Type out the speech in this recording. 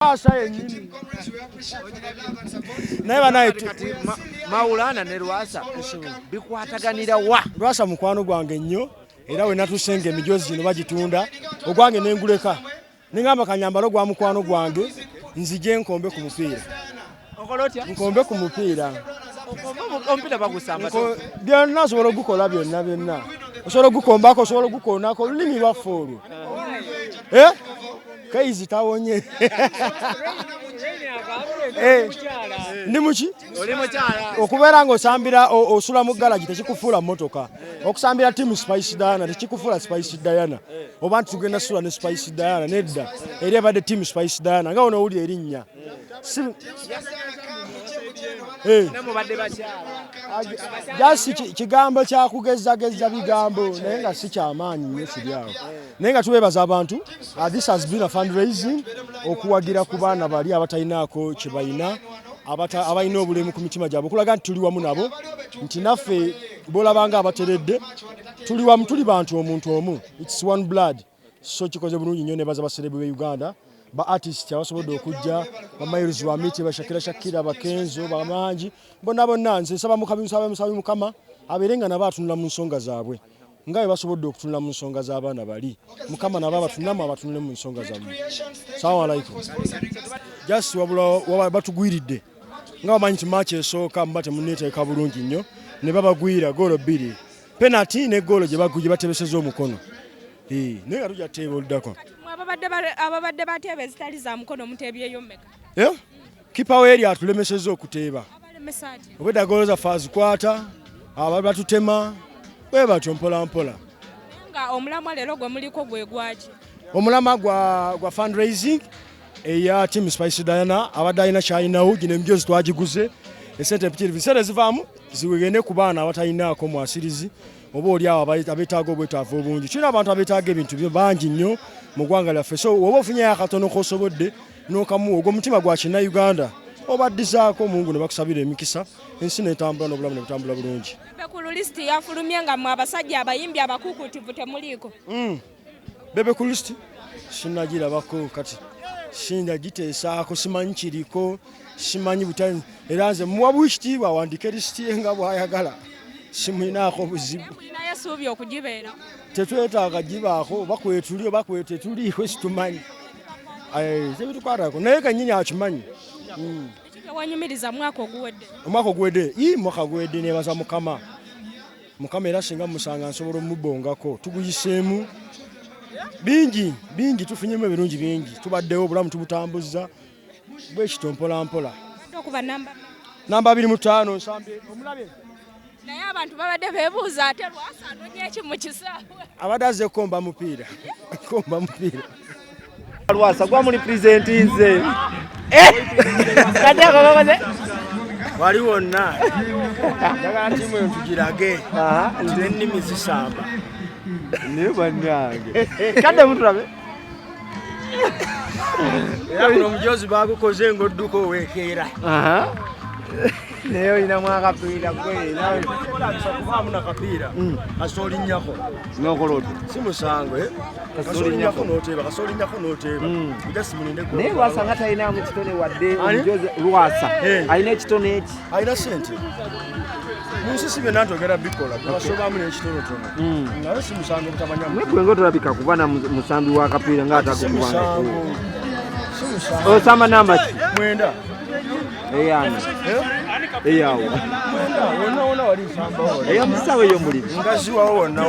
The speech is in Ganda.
Lwasa yennyini. Naye banaye Maulana ne Lwasa bikwataganira wa? Lwasa mukwano gwange nnyo era we natusenga emijozi gino bagitunda ogwange nenguleka. Ningamba kanyambalo gwa mukwano gwange nzije nkombe ku mupiira. Okolotya? Nkombe ku mupiira. Ompira bagusamba. Byonna osobola okukola byonna. Osobola okukombako, osobola okukonako olulimi lwaffe olwo. Kaizi tawonye. Ndi muki? Oli mukyala. Okubeera ng'osambira osula mu garage tekikufuula mmotoka. Okusambira timu Spice Diana tekikufuula Spice Diana. Oba nti tugenda sula ne Spice Diana nedda. Eri abadde timu Spice Diana nga ono owulira erinnya. Namubadde bakyala. Jasi kigambo kya kugezageza bigambo naye nga si kyamaanyi nnyo kiri awo. Naye nga tubeebaza abantu. This has been a fundraising okuwagira ku baana bali abatalinaako kye bayina abalina obulemu ku mitima gyabwe okulaga nti tuli wamu nabo nti naffe b'olabanga abateredde tuli wamu tuli bantu omuntu omu. It's one blood. So kikoze bulungi nnyo nebaza baserebu b'e Uganda ba artist abasobodde okujja bamayiruzi wa miti Shakira bakenzo bamangi bonna nze nsaba mukama abeerenga nabo atunula mu nsonga zaabwe nga bwe basobodde okutunula mu nsonga z'abaana bali mukama nabo abatunulamu abatunule mu nsonga zaabwe. Assalamu alaikum. Just wabula batugwiridde nga bamanyi nti match esooka mba temunneeteeka bulungi nnyo ne babagwira goolo 2 penalty ne goolo gye batebeseza omukono. Naye nga tujja teeba oluddako ababadde bateeba ezitali za mukono muteebyeyo mmeka? Kipa we eri atulemesezza okuteeba. Obwedda goolo zaffe azikwata abali batutema bwe batyo mpola. Nga omulamwa leero gwe muliko gwe gwaki? Omulamwa gwa fundraising eya team Spice Diana abadde alina kyalinawo gino emijozi twagiguze esente empitirivu ebiseera ezivaamu ziwegende ku baana abatalinaako mwasirizi oba oli awo abeetaaga obwetaavu obungi. Kirina abantu abeetaaga ebintu bangi nnyo mu ggwanga lyaffe. So oba ofunyeyo akatono k'osobodde n'okamuwa ogwo omutima gwa Kinnayuganda obaddizaako Mungu ne bakusabira emikisa ensi n'etambula n'obulamu ne butambula bulungi. Ku lisiti yafulumye nga mwe abasajja abayimbi abakuukutivu temuliiko? Bebe ku lisiti sinnagirabako kati sinnagiteesaako simanyi kiriko simanyi butani era nze muwa bwekitiibwa awandiike lisiti ye nga bw'ayagala simulinaako buzibu. Naye suubi okugibeera tetwetaaga gibaako bakwetuli oba kwetetuliiko situmanyi tebitukwatako naye kennyini akimanyi. Wanyumiriza mwaka oguwedde? Omwaka oguwedde mwaka guwedde nebaza mukama era singa musanga nsobola omubongako tuguyiseemu bingi tufunyemu ebirungi bingi tubaddewo obulamu tubutambuza bwekito mpola. Okuba namba 25 nsambye omulabye. Naye abantu babadde beebuuza ate Lwasa anonye eki mu kisaawe? Abadde azze komba mupiira. Lwasa gwa muli presentinze. Kati akabaze wali wonna njagala timu eyo tugirage nti ennimi zisamba naye bannange kadde mutulabe era guno omujozi bagukoze ng'odduka oweekeera naye olinamu akapiira kuvaamu nakapiira kasoolinnyako n'okola otyo si musango kasoolinnyako n'oteeba ujja simuninde naye Lwasa nga talinamu kitone wadde omujozi Lwasa alina ekitone eki alina sente mu nsi si byonna ntogera bikola basobaamu n'ekitonotono naye si musango butamanya gwe ng'otolabika kuba na musambi w'akapiira ng'atakukuba osamba namba ki? 9 eyani eyawo wonna wali nsamba eyomusawo eyo mulimu ngaziwawo wonna